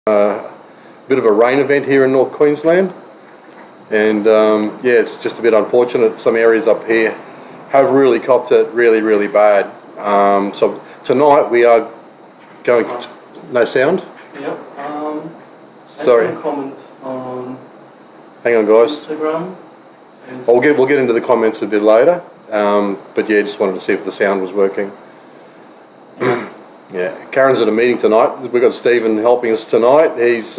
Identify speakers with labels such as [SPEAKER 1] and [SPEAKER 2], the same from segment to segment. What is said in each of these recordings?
[SPEAKER 1] A bit of a rain event here in North Queensland, and yeah, it's just a bit unfortunate. Some areas up here have really copped it really bad. So tonight we are going to, no sound?
[SPEAKER 2] Yep.
[SPEAKER 1] Sorry.
[SPEAKER 2] Comment on
[SPEAKER 1] hang on guys.
[SPEAKER 2] Instagram.
[SPEAKER 1] We'll get into the comments a bit later. But yeah, just wanted to see if the sound was working. Yeah, Karen's at a meeting tonight. We've got Stephen helping us tonight. This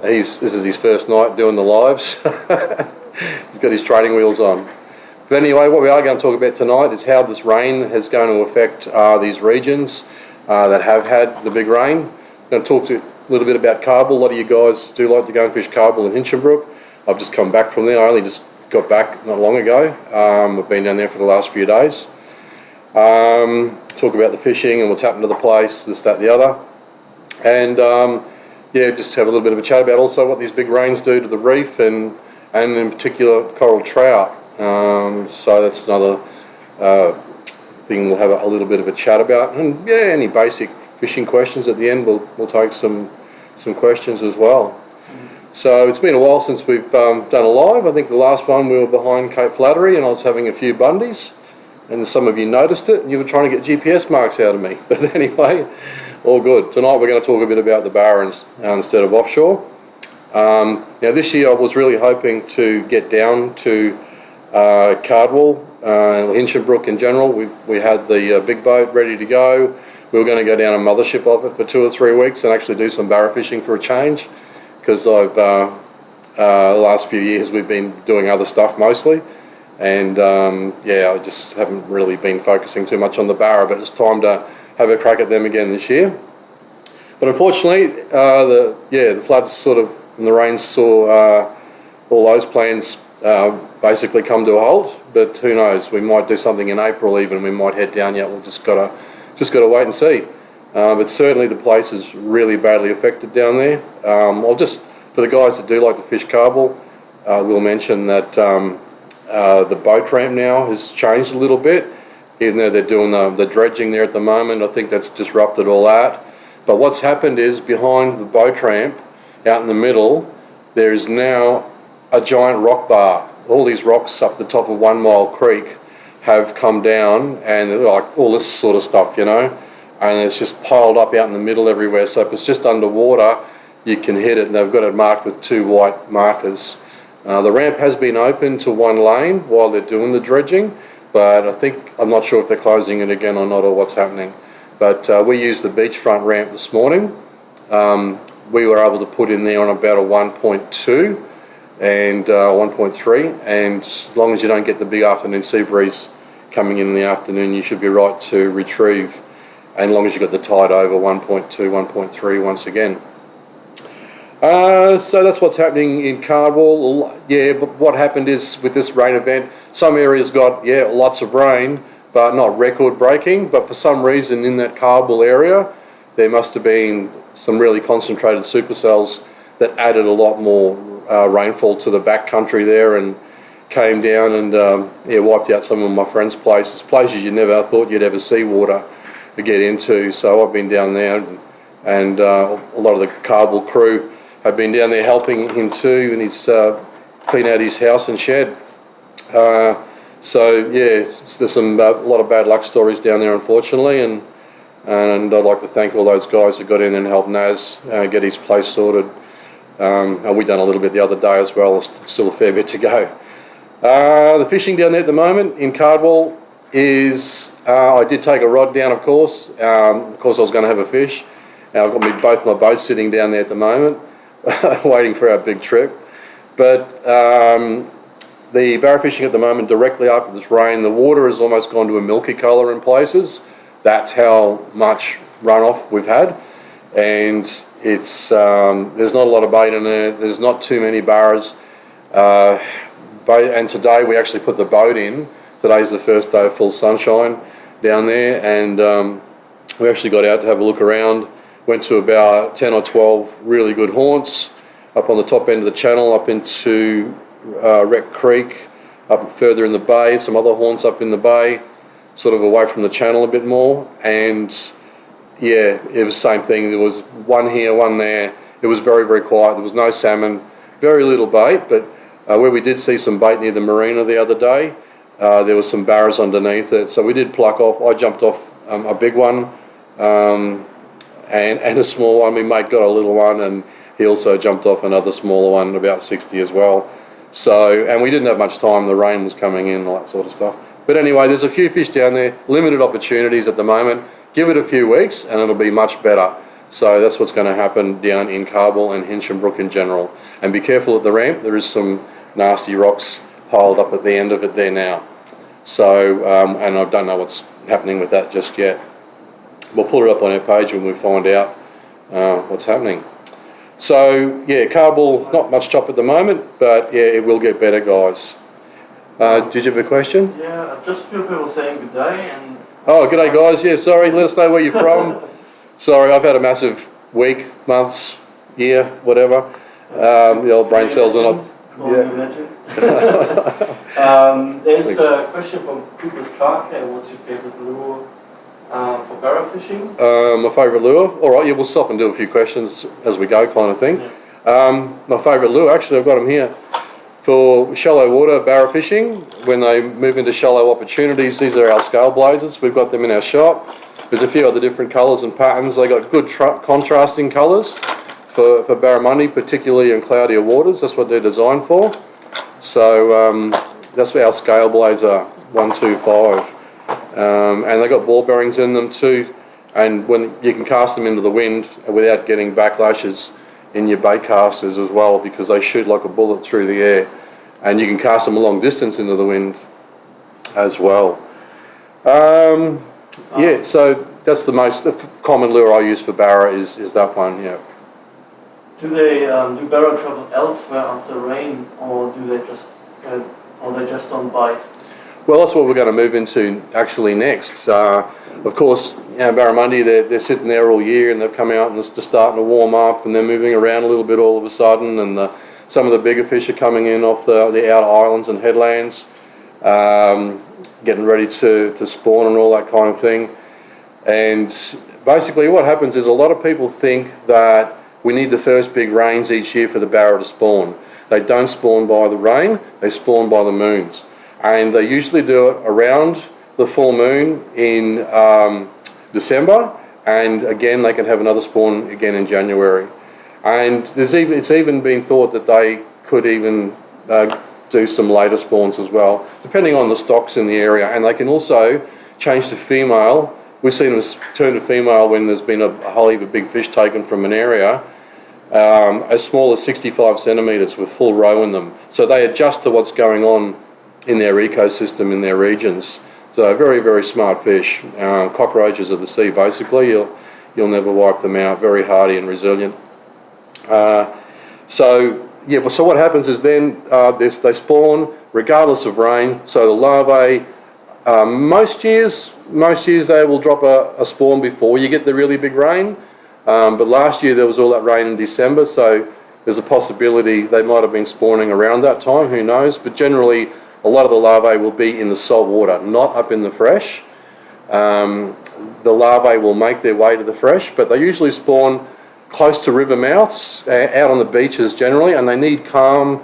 [SPEAKER 1] is his first night doing the lives. He's got his training wheels on. But anyway, what we are going to talk about tonight is how this rain is going to affect these regions that have had the big rain. I'm going to talk to a little bit about Carbel. A lot of you guys do like to go and fish Carbel in Hinchinbrook. I've just come back from there. I only just got back not long ago. I've been down there for the last few days. Talk about the fishing and what's happened to the place, this, that, the other. And yeah, just have a little bit of a chat about also what these big rains do to the reef and in particular coral trout. So that's another thing we'll have a little bit of a chat about. And yeah, any basic fishing questions at the end, we'll take some questions as well. So it's been a while since we've done a live. I think the last one we were behind Cape Flattery and I was having a few bundies. And some of you noticed it, and you were trying to get GPS marks out of me. But anyway, all good. Tonight we're going to talk a bit about the Barra instead of offshore. Now this year I was really hoping to get down to Cardwell, Hinchinbrook in general. We had the big boat ready to go. We were going to go down a mothership of it for 2 or 3 weeks and actually do some barra fishing for a change. Because the last few years we've been doing other stuff mostly. And yeah, I just haven't really been focusing too much on the Barra, but it's time to have a crack at them again this year. But unfortunately, the floods and the rains saw all those plans basically come to a halt. But who knows? We might do something in April even. We might head down yet. We'll just gotta wait and see. But certainly the place is really badly affected down there. I'll just, for the guys that do like to fish Carbel, we'll mention that the boat ramp now has changed a little bit, even though they're doing the dredging there at the moment. I think that's disrupted all that. But what's happened is behind the boat ramp, out in the middle, there is now a giant rock bar. All these rocks up the top of 1 Mile Creek have come down and like all this sort of stuff, you know, and it's just piled up out in the middle everywhere. So if it's just underwater, you can hit it, and they've got it marked with 2 white markers. The ramp has been open to 1 lane while they're doing the dredging, but I'm not sure if they're closing it again or not, or what's happening. But we used the beachfront ramp this morning. We were able to put in there on about a 1.2 and 1.3, and as long as you don't get the big afternoon sea breeze coming in the afternoon, you should be right to retrieve, and as long as you've got the tide over 1.2, 1.3 once again. So that's what's happening in Cardwell. Yeah, but what happened is with this rain event, some areas got lots of rain, but not record breaking. But for some reason in that Cardwell area, there must have been some really concentrated supercells that added a lot more rainfall to the back country there and came down and wiped out some of my friends' places you never thought you'd ever see water to get into. So I've been down there, and a lot of the Cardwell crew have been down there helping him too, and he's clean out his house and shed. So yeah, there's a lot of bad luck stories down there, unfortunately, and I'd like to thank all those guys that got in and helped Naz get his place sorted. And we done a little bit the other day as well. Still a fair bit to go. The fishing down there at the moment in Cardwell is I did take a rod down, of course. Of course, I was going to have a fish. I've got both my boats sitting down there at the moment, waiting for our big trip. But the barra fishing at the moment, directly after this rain, the water has almost gone to a milky colour in places. That's how much runoff we've had, and it's there's not a lot of bait in there. There's not too many barras. And today we actually put the boat in. Today's the first day of full sunshine down there, and we actually got out to have a look around. Went to about 10 or 12 really good haunts up on the top end of the channel, up into Wreck Creek, up further in the bay, some other haunts up in the bay, sort of away from the channel a bit more. And Yeah, it was the same thing. There was one here, one there. It was very, very quiet. There was no salmon, very little bait, but where we did see some bait near the marina the other day, there was some barras underneath it. So we did pluck off. I jumped off a big one and a small one. My mate got a little one, and he also jumped off another smaller one, about 60 as well. So, and we didn't have much time. The rain was coming in, all that sort of stuff. But anyway, there's a few fish down there, limited opportunities at the moment. Give it a few weeks and it'll be much better. So that's what's going to happen down in Carball and Hinchinbrook in general. And be careful at the ramp, there is some nasty rocks piled up at the end of it there now. So, and I don't know what's happening with that just yet. We'll pull it up on our page when we find out what's happening. So, yeah, Carball, not much chop at the moment, but yeah, it will get better, guys. Did you have a question?
[SPEAKER 2] Yeah, just a few people saying good day and...
[SPEAKER 1] Oh, g'day guys, yeah, sorry, let us know where you're from. Sorry, I've had a massive week, months, year, whatever. The old brain cells are not...
[SPEAKER 2] There's a question from Cooper's Cark. What's your favourite lure for barra fishing?
[SPEAKER 1] My favourite lure? Alright, yeah, we'll stop and do a few questions as we go kind of thing. Yeah. My favourite lure, actually I've got them here. For shallow water barra fishing, when they move into shallow opportunities, these are our scale blazers. We've got them in our shop. There's a few other different colours and patterns. They got good contrasting colours for barramundi, particularly in cloudier waters. That's what they're designed for. So that's our scale blazer 125, and they got ball bearings in them too. And when you can cast them into the wind without getting backlashes in your bait casters as well, because they shoot like a bullet through the air, and you can cast them a long distance into the wind as well. Yeah, so that's the most common lure I use for barra is that one. Yeah.
[SPEAKER 2] Do they do barra travel elsewhere after rain, or do they just don't bite?
[SPEAKER 1] Well, that's what we're going to move into actually next. Of course, barramundi, they're sitting there all year, and they've come out and they're just starting to warm up, and they're moving around a little bit all of a sudden, and some of the bigger fish are coming in off the outer islands and headlands, getting ready to spawn and all that kind of thing. And basically what happens is a lot of people think that we need the first big rains each year for the barra to spawn. They don't spawn by the rain, they spawn by the moons. And they usually do it around the full moon in December, and again they can have another spawn again in January. And it's even been thought that they could even do some later spawns as well, depending on the stocks in the area. And they can also change to female. We've seen them turn to female when there's been a whole heap of big fish taken from an area, as small as 65 centimetres with full roe in them. So they adjust to what's going on in their ecosystem, in their regions. So very, very smart fish. Cockroaches of the sea, basically. You'll never wipe them out. Very hardy and resilient. So what happens is then they spawn regardless of rain. So the larvae, most years they will drop a spawn before you get the really big rain. But last year there was all that rain in December, so there's a possibility they might have been spawning around that time, who knows. But generally a lot of the larvae will be in the salt water, not up in the fresh. The larvae will make their way to the fresh, but they usually spawn close to river mouths, out on the beaches generally, and they need calm,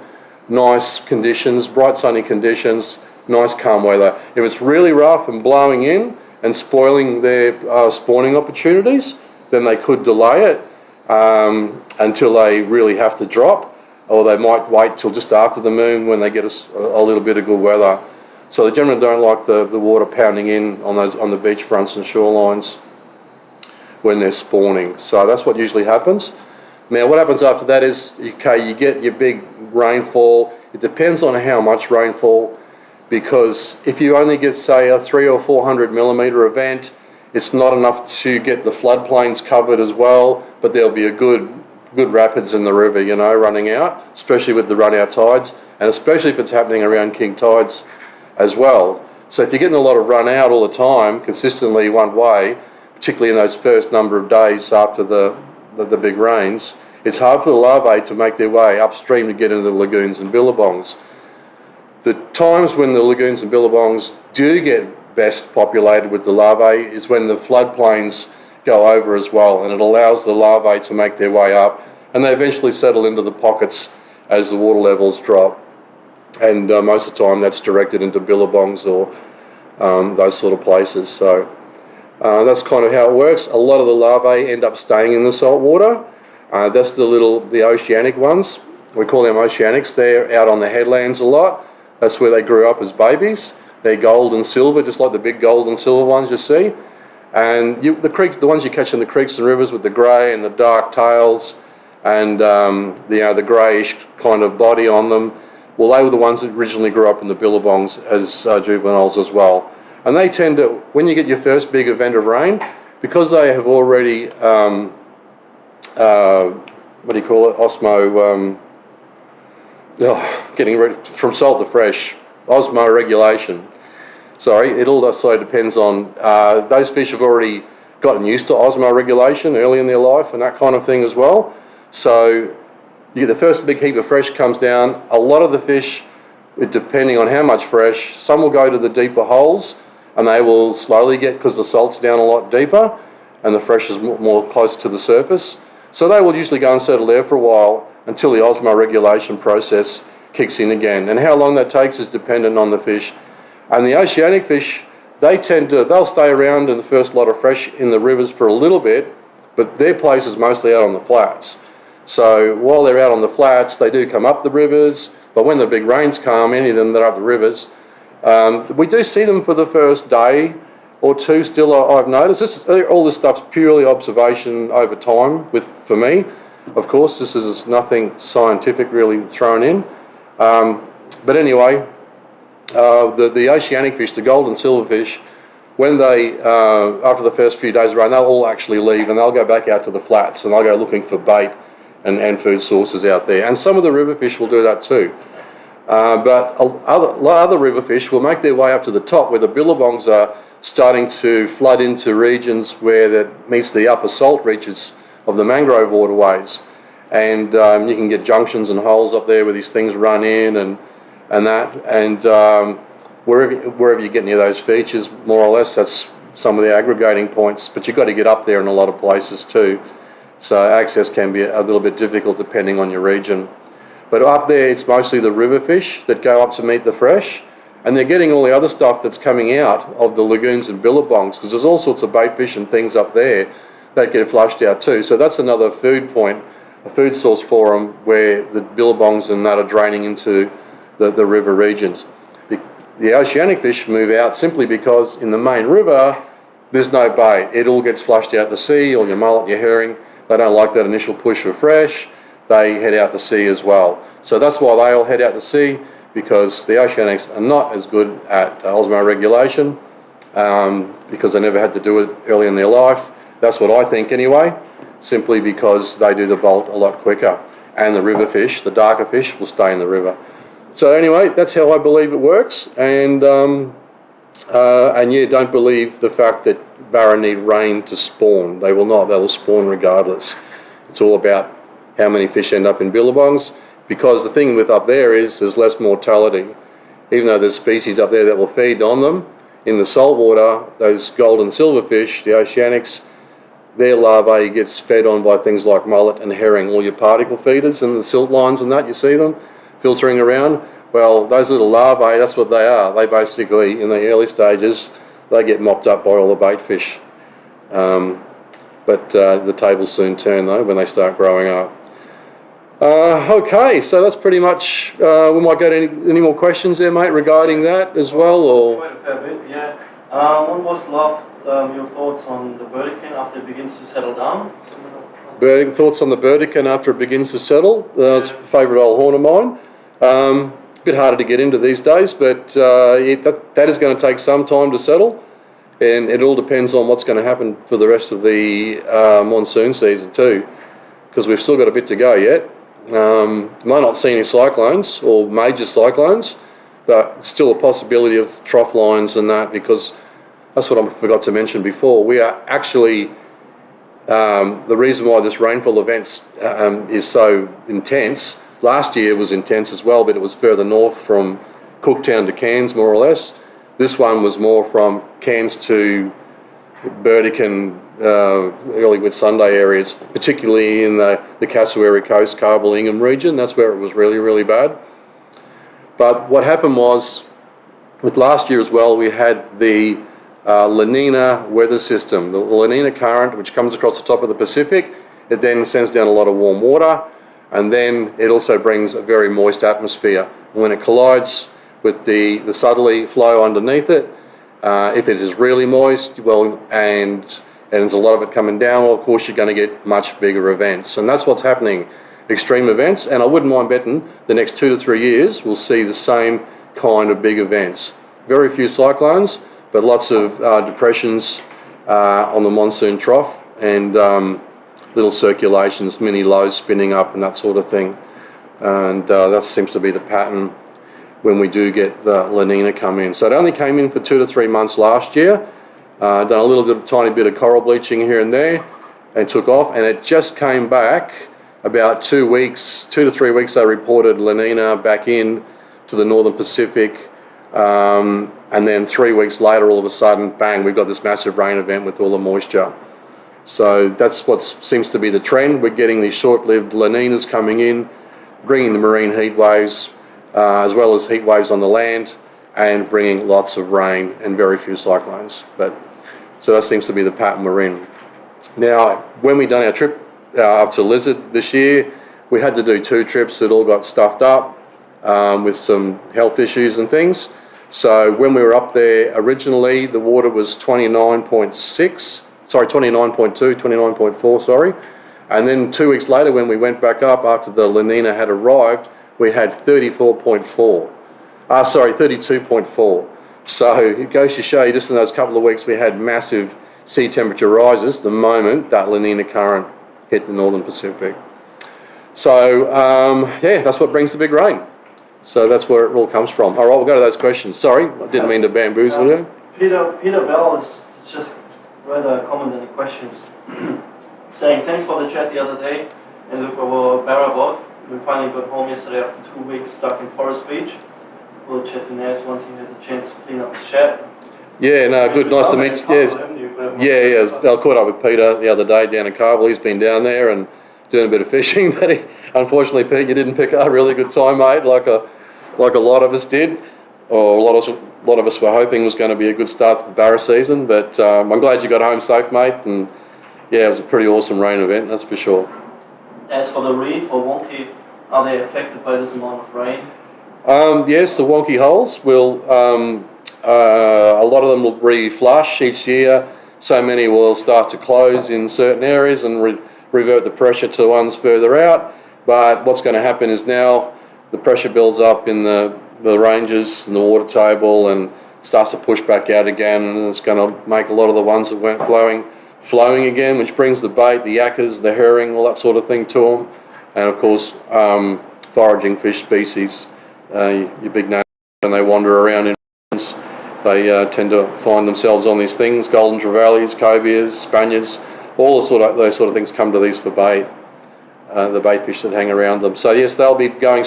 [SPEAKER 1] nice conditions, bright sunny conditions, nice calm weather. If it's really rough and blowing in and spoiling their spawning opportunities, then they could delay it until they really have to drop, or they might wait till just after the moon when they get a little bit of good weather. So they generally don't like the water pounding in on the beach fronts and shorelines when they're spawning. So that's what usually happens. Now what happens after that is, okay, you get your big rainfall. It depends on how much rainfall, because if you only get, say, a 300 or 400 millimetre event, it's not enough to get the floodplains covered as well, but there'll be a good rapids in the river, running out, especially with the run-out tides, and especially if it's happening around king tides as well. So if you're getting a lot of run-out all the time, consistently one way, particularly in those first number of days after the big rains, it's hard for the larvae to make their way upstream to get into the lagoons and billabongs. The times when the lagoons and billabongs do get best populated with the larvae is when the floodplains go over as well, and it allows the larvae to make their way up, and they eventually settle into the pockets as the water levels drop. And most of the time that's directed into billabongs or those sort of places. So that's kind of how it works. A lot of the larvae end up staying in the salt water. That's the oceanic ones. We call them oceanics. They're out on the headlands a lot. That's where they grew up as babies. They're gold and silver, just like the big gold and silver ones you see. And the ones you catch in the creeks and rivers with the grey and the dark tails and the greyish kind of body on them, well, they were the ones that originally grew up in the billabongs as juveniles as well. And they tend to, when you get your first big event of rain, because they have already, getting ready from salt to fresh, osmoregulation. Sorry, it also depends on, those fish have already gotten used to osmoregulation early in their life and that kind of thing as well. So you get the first big heap of fresh comes down. A lot of the fish, depending on how much fresh, some will go to the deeper holes and they will slowly get, because the salt's down a lot deeper and the fresh is more close to the surface. So they will usually go and settle there for a while until the osmoregulation process kicks in again. And how long that takes is dependent on the fish. And the oceanic fish, they'll stay around in the first lot of fresh in the rivers for a little bit, but their place is mostly out on the flats. So while they're out on the flats, they do come up the rivers, but when the big rains come, any of them that are up the rivers, we do see them for the first day or two still, I've noticed. All this stuff's purely observation over time for me. Of course, this is nothing scientific really thrown in. But anyway, the oceanic fish, the gold and silver fish, when they, after the first few days of rain, they'll all actually leave and they'll go back out to the flats and they'll go looking for bait and food sources out there. And some of the river fish will do that too. But other river fish will make their way up to the top where the billabongs are starting to flood into regions where that meets the upper salt reaches of the mangrove waterways. And you can get junctions and holes up there where these things run in and that. And wherever you get near those features, more or less, that's some of the aggregating points. But you've got to get up there in a lot of places too. So access can be a little bit difficult depending on your region. But up there, it's mostly the river fish that go up to meet the fresh. And they're getting all the other stuff that's coming out of the lagoons and billabongs, because there's all sorts of bait fish and things up there that get flushed out too. So that's another food point, a food source for them, where the billabongs and that are draining into the river regions. The oceanic fish move out simply because in the main river, there's no bait. It all gets flushed out to sea, all your mullet, your herring. They don't like that initial push of fresh. They head out to sea as well. So that's why they all head out to sea, because the oceanics are not as good at osmoregulation, because they never had to do it early in their life. That's what I think anyway, simply because they do the bolt a lot quicker. And the river fish, the darker fish, will stay in the river. So anyway, that's how I believe it works. And yeah, don't believe the fact that barra need rain to spawn. They will not. They will spawn regardless. It's all about how many fish end up in billabongs, because the thing with up there is there's less mortality. Even though there's species up there that will feed on them, in the salt water, those gold and silver fish, the oceanics, their larvae gets fed on by things like mullet and herring, all your particle feeders and the silt lines and that, you see them filtering around. Well, those little larvae, that's what they are. They basically, in the early stages, they get mopped up by all the bait fish. But the tables soon turn though when they start growing up. Okay, so that's pretty much, we might go to any more questions there, mate, regarding that as well, or?
[SPEAKER 2] Quite a fair bit, yeah. One was your thoughts on the burdekin after it begins to settle down?
[SPEAKER 1] Thoughts on the burdekin after it begins to settle? It's a favourite old horn of mine. A bit harder to get into these days, but that is going to take some time to settle, and it all depends on what's going to happen for the rest of the monsoon season too, because we've still got a bit to go yet. Might not see any cyclones or major cyclones, but still a possibility of trough lines and that, because that's what I forgot to mention before. We are actually, the reason why this rainfall event is so intense, last year was intense as well, but it was further north from Cooktown to Cairns more or less. This one was more from Cairns to Burdekin, early Whitsunday areas, particularly in the Cassowary Coast, Carbal Ingham region. That's where it was really, really bad. But what happened was, with last year as well, we had the La Nina weather system, the La Nina current, which comes across the top of the Pacific. It then sends down a lot of warm water, and then it also brings a very moist atmosphere. And when it collides with the southerly flow underneath it, if it is really moist, well, and there's a lot of it coming down, well, of course you're going to get much bigger events. And that's what's happening, extreme events. And I wouldn't mind betting the next 2 to 3 years we'll see the same kind of big events. Very few cyclones, but lots of depressions on the monsoon trough, and little circulations, mini lows spinning up and that sort of thing. And that seems to be the pattern when we do get the La Nina come in. So it only came in for 2 to 3 months last year. Done a little bit, tiny bit of coral bleaching here and there, and took off. And it just came back about 2 weeks, 2 to 3 weeks. They reported La Nina back in to the northern Pacific, and then 3 weeks later, all of a sudden, bang! We've got this massive rain event with all the moisture. So that's what seems to be the trend. We're getting these short-lived La Ninas coming in, bringing the marine heat waves, as well as heat waves on the land, and bringing lots of rain and very few cyclones. So that seems to be the pattern we're in. Now, when we done our trip up to Lizard this year, we had to do 2 trips that all got stuffed up with some health issues and things. So when we were up there originally, the water was 29.6, sorry, 29.2, 29.4, sorry. And then 2 weeks later, when we went back up after the La Nina had arrived, we had 34.4. 32.4. So it goes to show you, just in those couple of weeks, we had massive sea temperature rises the moment that La Nina current hit the northern Pacific. So yeah, that's what brings the big rain. So that's where it all comes from. All right, we'll go to those questions. Sorry, I didn't mean to bamboozle you.
[SPEAKER 2] Peter Bell is just rather comment in the questions, saying thanks for the chat the other day, and look over Barra boat. We finally got home yesterday after 2 weeks stuck in Forest Beach. We'll chat to Naz once he has a chance to clean up his shed.
[SPEAKER 1] Yeah, no, good, nice to meet you. Yeah, I caught up with Peter the other day down in Carbal. He's been down there and doing a bit of fishing, but unfortunately, Pete, you didn't pick up a really good time, mate, like a lot of us did, or a lot of us were hoping was going to be a good start to the Barra season. But I'm glad you got home safe, mate, and yeah, it was a pretty awesome rain event, that's for sure.
[SPEAKER 2] As for the reef or wonky, are they affected by this amount of rain?
[SPEAKER 1] Yes, the wonky holes will, a lot of them will re-flush each year. So many will start to close in certain areas and revert the pressure to ones further out. But what's going to happen is now the pressure builds up in the ranges and the water table and starts to push back out again, and it's going to make a lot of the ones that weren't flowing again, which brings the bait, the yakkers, the herring, all that sort of thing to them. And of course, foraging fish species, your big names, when they wander around in they tend to find themselves on these things, golden trevallies, cobias, Spaniards, all those sort of things come to these for bait, the bait fish that hang around them. So yes, they'll be going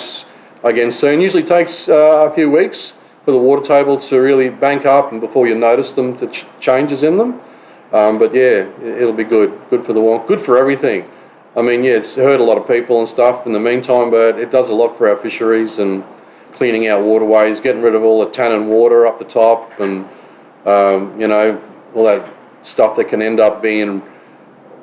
[SPEAKER 1] again soon. Usually takes a few weeks for the water table to really bank up and before you notice them, the changes in them. But yeah, it'll be good for the wonk, good for everything. I mean, yeah, it's hurt a lot of people and stuff in the meantime, but it does a lot for our fisheries and cleaning out waterways, getting rid of all the tannin water up the top, and you know, all that stuff that can end up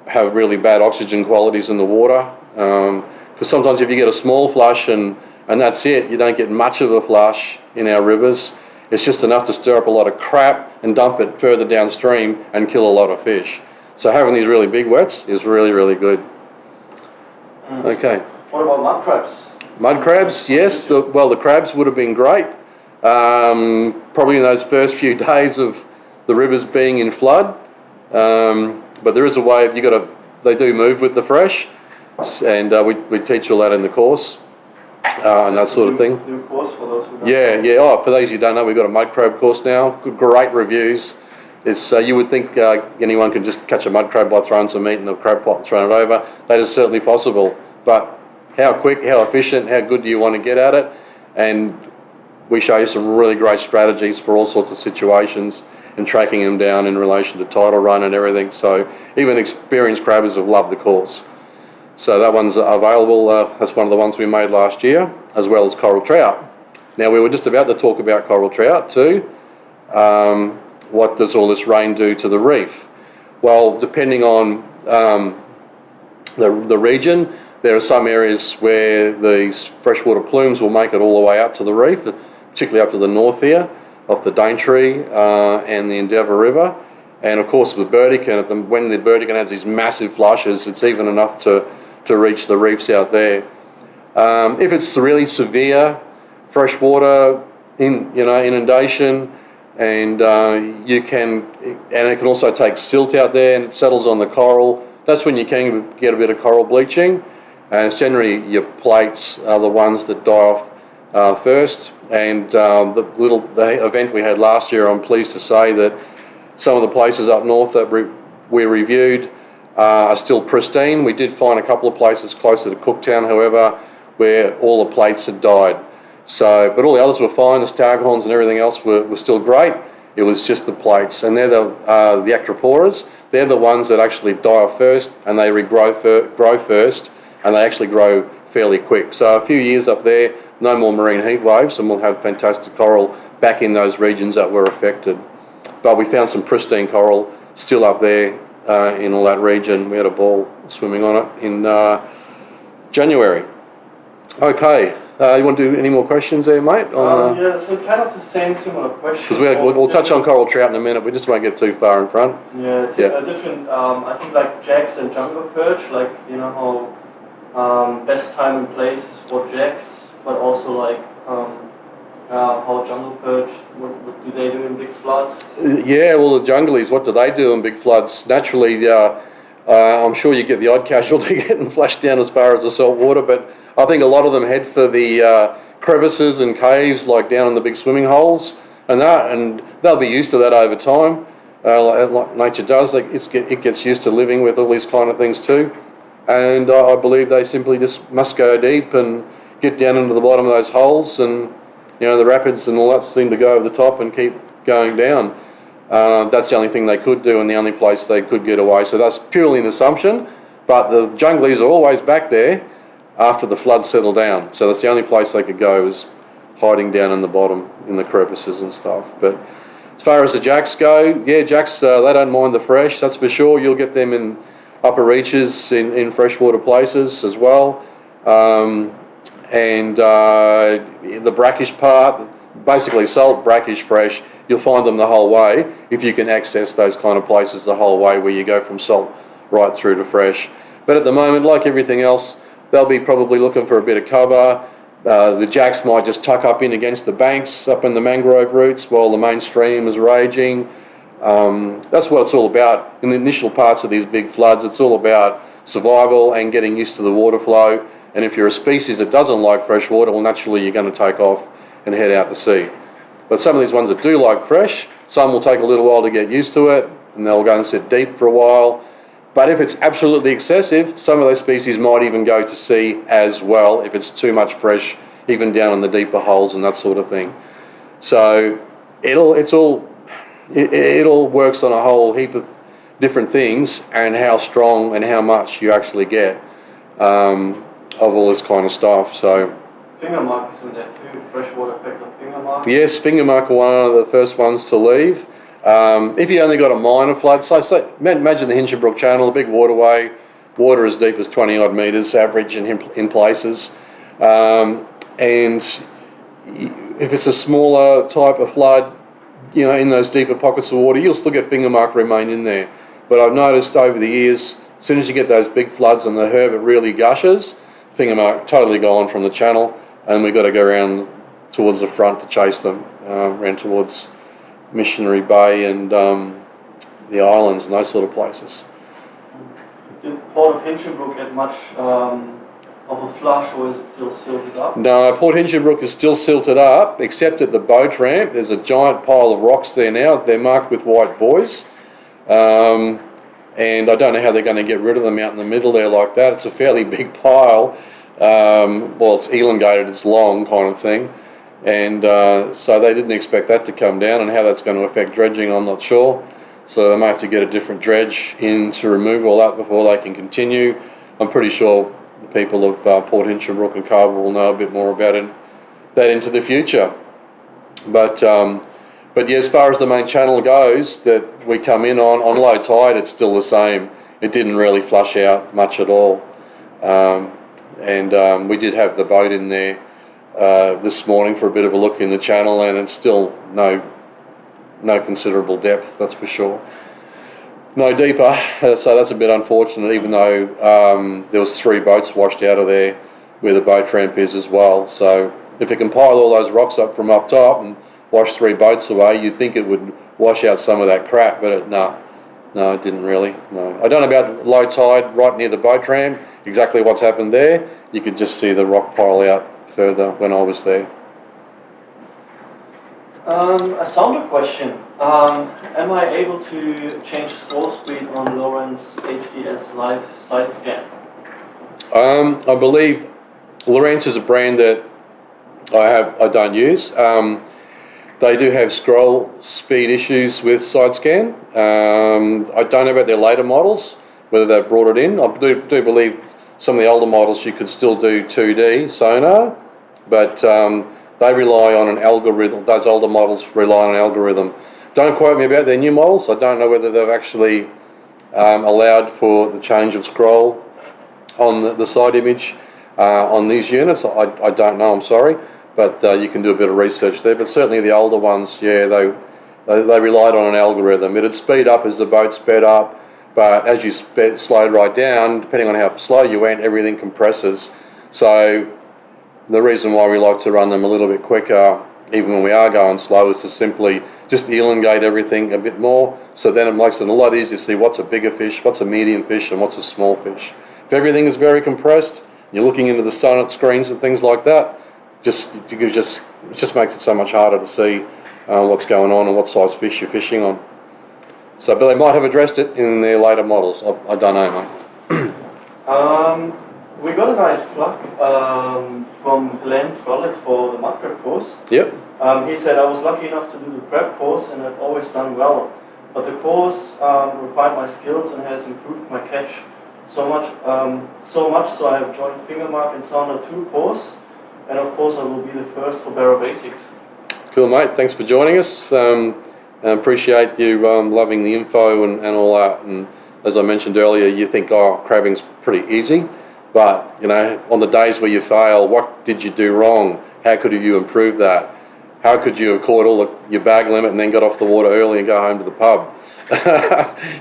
[SPEAKER 1] have really bad oxygen qualities in the water. Because sometimes if you get a small flush and that's it, you don't get much of a flush in our rivers. It's just enough to stir up a lot of crap and dump it further downstream and kill a lot of fish. So having these really big wets is really, really good. Okay.
[SPEAKER 2] What about mud crabs?
[SPEAKER 1] Mud crabs, yes. The crabs would have been great. Probably in those first few days of the rivers being in flood. But there is a way, they do move with the fresh. And we teach all that in the course. And that sort of thing.
[SPEAKER 2] New course for those who don't
[SPEAKER 1] know. Yeah. Oh, for those who don't know, we've got a mud crab course now. Great reviews. It's you would think anyone can just catch a mud crab by throwing some meat in the crab pot and throwing it over. That is certainly possible. But how quick, how efficient, how good do you want to get at it? And we show you some really great strategies for all sorts of situations. and tracking them down in relation to tidal run and everything. So even experienced crabbers have loved the course. So that one's available. That's one of the ones we made last year, as well as coral trout. Now we were just about to talk about coral trout too. What does all this rain do to the reef? Well, depending on the region, there are some areas where these freshwater plumes will make it all the way out to the reef, particularly up to the north here, off the Daintree and the Endeavour River. And of course with Burdekin, when the Burdekin has these massive flushes, it's even enough to reach the reefs out there. If it's really severe freshwater inundation, and it can also take silt out there and it settles on the coral, that's when you can get a bit of coral bleaching. And it's generally your plates are the ones that die off first. And the event we had last year, I'm pleased to say that some of the places up north that we reviewed are still pristine. We did find a couple of places closer to Cooktown, however, where all the plates had died. So, but all the others were fine. The staghorns and everything else were still great. It was just the plates, and they're the acroporas. They're the ones that actually die off first, and they grow first, and they actually grow fairly quick. So a few years up there, no more marine heat waves, and we'll have fantastic coral back in those regions that were affected. But we found some pristine coral still up there in all that region. We had a ball swimming on it in January. Okay. You want to do any more questions there, mate?
[SPEAKER 2] Yeah, so kind of the similar question.
[SPEAKER 1] Because we'll touch on coral trout in a minute. We just won't get too far in front.
[SPEAKER 2] Yeah, different. I think like jacks and jungle perch. Like how best time and place is for jacks, but also like how jungle perch. What do they do in big floods?
[SPEAKER 1] Yeah, well, the junglies. What do they do in big floods? Naturally, I'm sure you get the odd casualty getting flashed down as far as the salt water, but I think a lot of them head for the crevices and caves, like down in the big swimming holes, and they'll be used to that over time, like nature does. It gets used to living with all these kind of things too, and I believe they simply just must go deep and get down into the bottom of those holes, and the rapids and all that seem to go over the top and keep going down. That's the only thing they could do and the only place they could get away. So that's purely an assumption, but the junglies are always back there after the floods settle down. So that's the only place they could go, is hiding down in the bottom in the crevices and stuff. But as far as the jacks go, yeah, jacks, they don't mind the fresh, that's for sure. You'll get them in upper reaches in freshwater places as well. And the brackish part, basically salt, brackish, fresh, you'll find them the whole way if you can access those kind of places the whole way, where you go from salt right through to fresh. But at the moment, like everything else, they'll be probably looking for a bit of cover. The jacks might just tuck up in against the banks, up in the mangrove roots, while the main stream is raging. That's what it's all about. In the initial parts of these big floods, it's all about survival and getting used to the water flow. And if you're a species that doesn't like fresh water, well, naturally you're going to take off and head out to sea. But some of these ones that do like fresh, some will take a little while to get used to it, and they'll go and sit deep for a while. But if it's absolutely excessive, some of those species might even go to sea as well if it's too much fresh, even down in the deeper holes and that sort of thing. So it all works on a whole heap of different things, and how strong and how much you actually get of all this kind of stuff. So
[SPEAKER 2] finger mark is in there too. Freshwater effect on finger mark.
[SPEAKER 1] Yes, finger mark are one of the first ones to leave. If you only got a minor flood, so imagine the Hinchinbrook Channel, a big waterway, water as deep as 20 odd metres average in places. And if it's a smaller type of flood, in those deeper pockets of water, you'll still get finger mark remain in there. But I've noticed over the years, as soon as you get those big floods and the herbert really gushes, finger mark totally gone from the channel, and we've got to go around towards the front to chase them, around towards Missionary Bay and the islands and those sort of places.
[SPEAKER 2] Did Port of Hinchinbrook get much of a flush, or is it still silted up?
[SPEAKER 1] No, Port Hinchinbrook is still silted up, except at the boat ramp. There's a giant pile of rocks there now. They're marked with white buoys. And I don't know how they're going to get rid of them out in the middle there like that. It's a fairly big pile. Well, it's elongated, it's long kind of thing. and so they didn't expect that to come down, and how that's going to affect dredging I'm not sure. So they may have to get a different dredge in to remove all that before they can continue. I'm pretty sure the people of Port Hinchinbrook and Carver will know a bit more about that into the future. But yeah, as far as the main channel goes that we come in on low tide, it's still the same. It didn't really flush out much at all. We did have the boat in there this morning for a bit of a look in the channel, and it's still no considerable depth, that's for sure. No deeper, so that's a bit unfortunate, even though there was 3 boats washed out of there where the boat ramp is as well. So if it can pile all those rocks up from up top and wash 3 boats away, you'd think it would wash out some of that crap, but no, it didn't really. No, I don't know about low tide right near the boat ramp, exactly what's happened there. You could just see the rock pile out further when I was there.
[SPEAKER 2] A sounder question. Am I able to change scroll speed on Lowrance HDS Live side scan?
[SPEAKER 1] I believe Lowrance is a brand that I don't use. They do have scroll speed issues with side scan. I don't know about their later models, whether they've brought it in. I do believe some of the older models you could still do 2D sonar, but they rely on an algorithm. Those older models rely on an algorithm. Don't quote me about their new models. I don't know whether they've actually allowed for the change of scroll on the side image on these units. I don't know, I'm sorry, but you can do a bit of research there. But certainly the older ones, yeah, they relied on an algorithm. It'd speed up as the boat sped up, but as you slowed right down, depending on how slow you went, everything compresses. So the reason why we like to run them a little bit quicker, even when we are going slow, is to simply just elongate everything a bit more, so then it makes it a lot easier to see what's a bigger fish, what's a medium fish, and what's a small fish. If everything is very compressed, you're looking into the sonnet screens and things like that, it just makes it so much harder to see what's going on and what size fish you're fishing on. So, but they might have addressed it in their later models. I don't know, mate.
[SPEAKER 2] We got a nice plug from Glenn Frollet for the mud crab course.
[SPEAKER 1] Yep.
[SPEAKER 2] He said, I was lucky enough to do the crab course and I've always done well. But the course refined my skills and has improved my catch so much so I have joined Fingermark and Sounder 2 course. And of course I will be the first for Barra Basics.
[SPEAKER 1] Cool, mate. Thanks for joining us. I appreciate you loving the info and all that. And as I mentioned earlier, you think, oh, crabbing's pretty easy. But, you know, on the days where you fail, what did you do wrong? How could you improve that? How could you have caught your bag limit and then got off the water early and go home to the pub?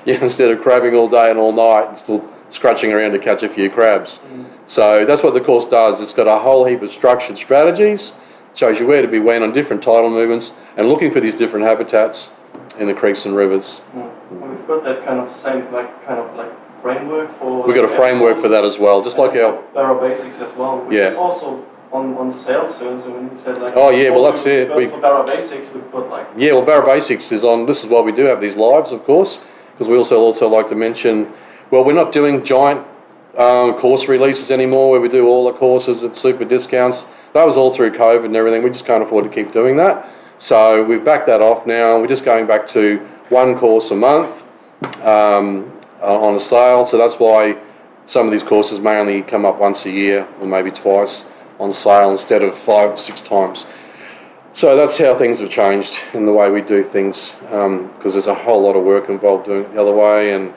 [SPEAKER 1] Instead of crabbing all day and all night and still scratching around to catch a few crabs. So that's what the course does. It's got a whole heap of structured strategies, shows you where to be when on different tidal movements and looking for these different habitats in the creeks and rivers.
[SPEAKER 2] We've got that kind of same framework for...
[SPEAKER 1] We've got a framework for that as well, just like our...
[SPEAKER 2] Barra Basics as well, which is also on sale soon. So when he said
[SPEAKER 1] oh yeah, well that's it.
[SPEAKER 2] For Barra Basics, we've got
[SPEAKER 1] Yeah, well Barra Basics is on. This is why we do have these lives, of course, because we also like to mention. Well, we're not doing giant course releases anymore, where we do all the courses at super discounts. That was all through COVID and everything. We just can't afford to keep doing that. So we've backed that off now. We're just going back to 1 course a month on a sale. So that's why some of these courses may only come up once a year or maybe twice on sale instead of 5 or 6 times. So that's how things have changed in the way we do things, because there's a whole lot of work involved doing it the other way, and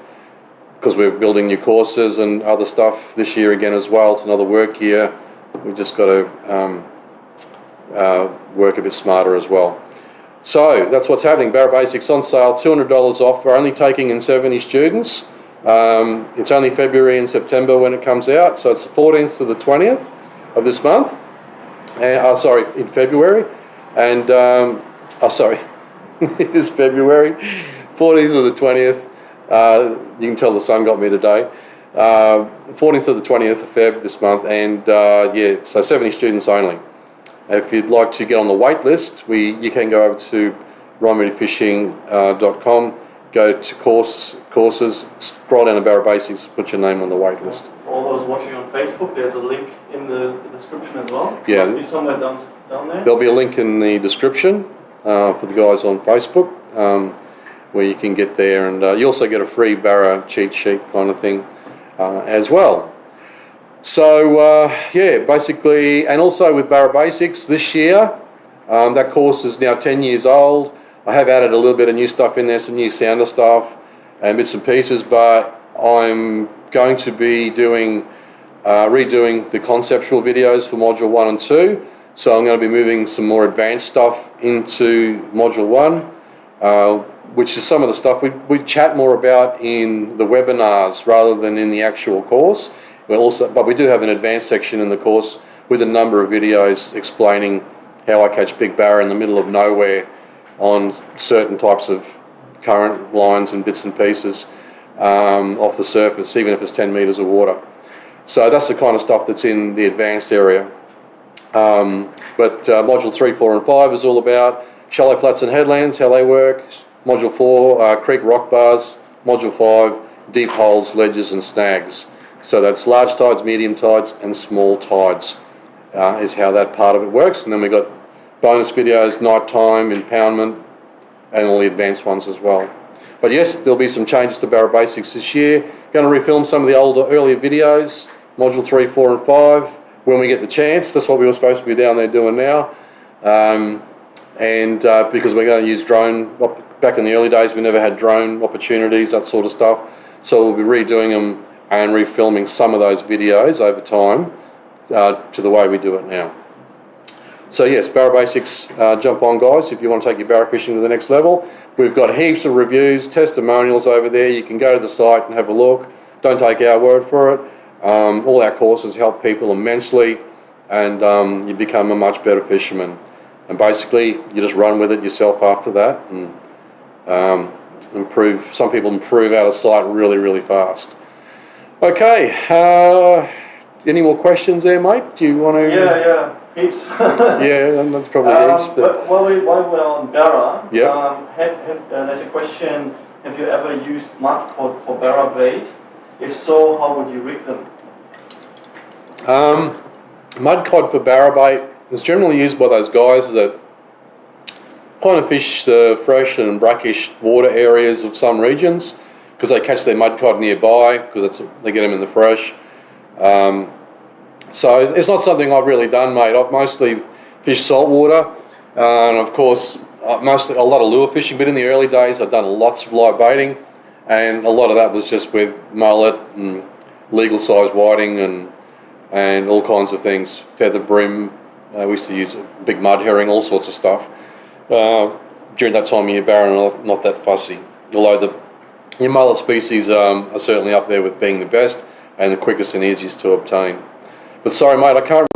[SPEAKER 1] because we're building new courses and other stuff this year again as well. It's another work year. We've just got to work a bit smarter as well. So that's what's happening. Barra Basics on sale, $200 off. We're only taking in 70 students. It's only February and September when it comes out, so it's the 14th to the 20th of this month. In February. And, it is February, 14th to the 20th. You can tell the sun got me today. 14th to the 20th of Feb this month, and so 70 students only. If you'd like to get on the wait list, you can go over to RyanMoodyFishing.com, go to courses, scroll down to Barra Basics, put your name on the wait list.
[SPEAKER 2] for all those watching on Facebook, there's a link in the description as well.
[SPEAKER 1] Yeah.
[SPEAKER 2] Must be somewhere down there.
[SPEAKER 1] There'll be a link in the description for the guys on Facebook where you can get there, and you also get a free Barra cheat sheet kind of thing as well. So yeah, basically, and also with Barra Basics this year, that course is now 10 years old. I have added a little bit of new stuff in there, some new sounder stuff and bits and pieces, but I'm going to be redoing the conceptual videos for Module 1 and 2. So I'm going to be moving some more advanced stuff into Module 1, which is some of the stuff we chat more about in the webinars rather than in the actual course. But we do have an advanced section in the course with a number of videos explaining how I catch big barra in the middle of nowhere on certain types of current lines and bits and pieces off the surface, even if it's 10 metres of water. So that's the kind of stuff that's in the advanced area. But Module 3, 4 and 5 is all about shallow flats and headlands, how they work. Module 4, creek rock bars. Module 5, deep holes, ledges and snags. So that's large tides, medium tides and small tides is how that part of it works. And then we've got bonus videos, nighttime, impoundment, and all the advanced ones as well. But yes, there'll be some changes to Barra Basics this year. Going to refilm some of the earlier videos, Module 3, 4 and 5, when we get the chance. That's what we were supposed to be down there doing now. Because we're going to use drone, back in the early days we never had drone opportunities, that sort of stuff. So we'll be redoing them and refilming some of those videos over time to the way we do it now. So yes, Barra Basics, jump on guys if you want to take your barra fishing to the next level. We've got heaps of reviews, testimonials over there. You can go to the site and have a look. Don't take our word for it. All our courses help people immensely, and you become a much better fisherman. And basically, you just run with it yourself after that, and improve. Some people improve out of sight really, really fast. Okay, any more questions there, mate? Do you want to?
[SPEAKER 2] Yeah, heaps.
[SPEAKER 1] Yeah, that's probably heaps.
[SPEAKER 2] But while we're on Barra,
[SPEAKER 1] yeah.
[SPEAKER 2] There's a question: have you ever used mud cod for Barra bait? If so, how would you rig them?
[SPEAKER 1] Mud cod for Barra bait is generally used by those guys that kind of fish the fresh and brackish water areas of some regions, because they catch their mud cod nearby, because they get them in the fresh. So it's not something I've really done, mate. I've mostly fished saltwater, and of course, mostly a lot of lure fishing. But in the early days, I've done lots of live baiting, and a lot of that was just with mullet and legal size whiting and all kinds of things. Feather brim. We used to use a big mud herring, all sorts of stuff. During that time of year, barra not that fussy. Although your mullet species are certainly up there with being the best and the quickest and easiest to obtain. But sorry, mate, I can't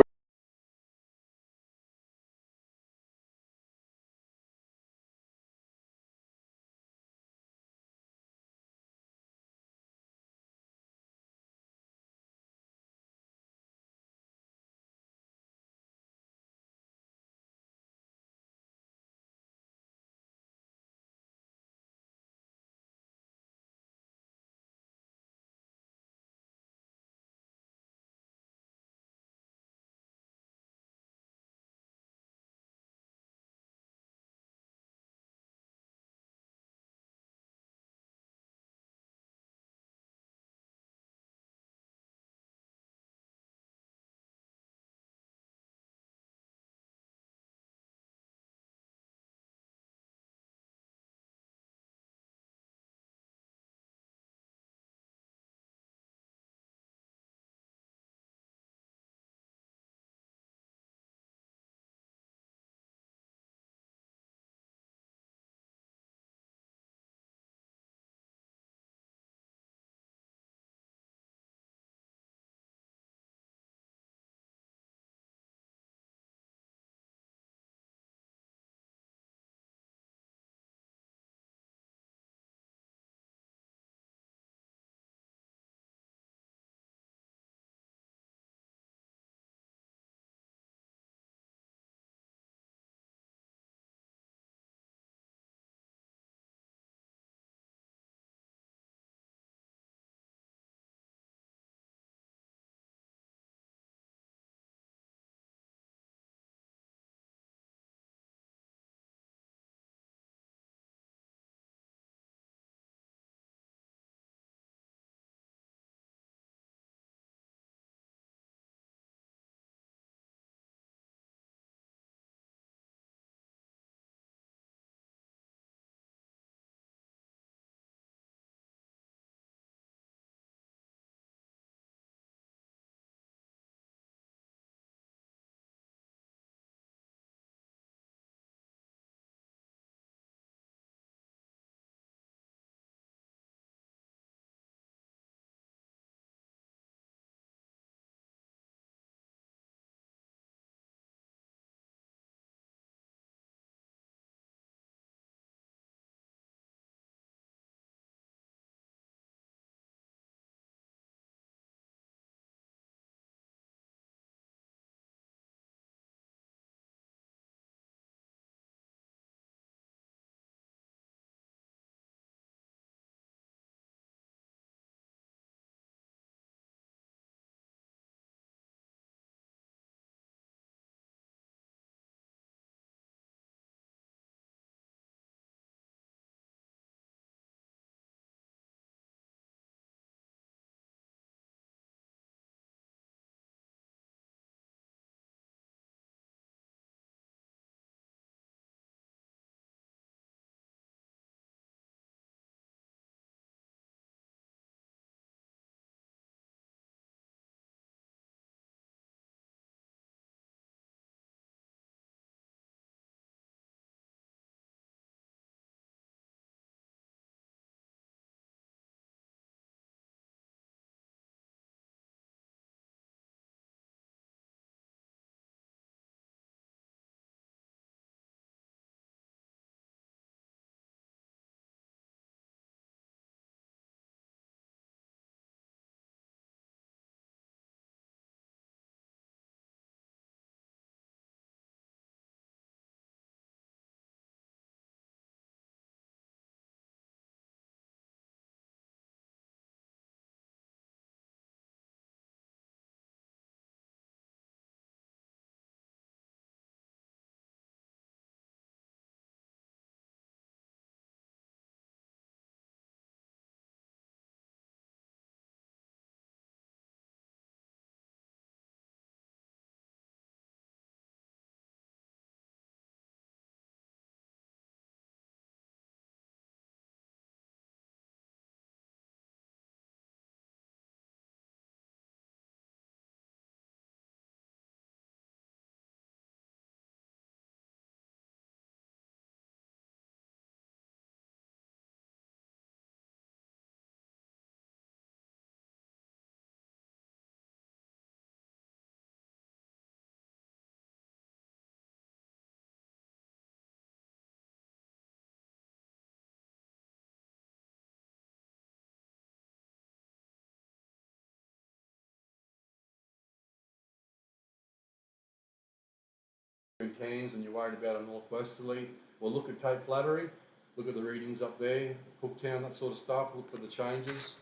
[SPEAKER 1] Cairns and you're worried about a northwesterly, well, look at Cape Flattery, look at the readings up there, Cooktown, that sort of stuff, look for the changes,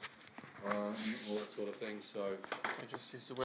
[SPEAKER 1] all that sort of thing. So
[SPEAKER 3] Just use the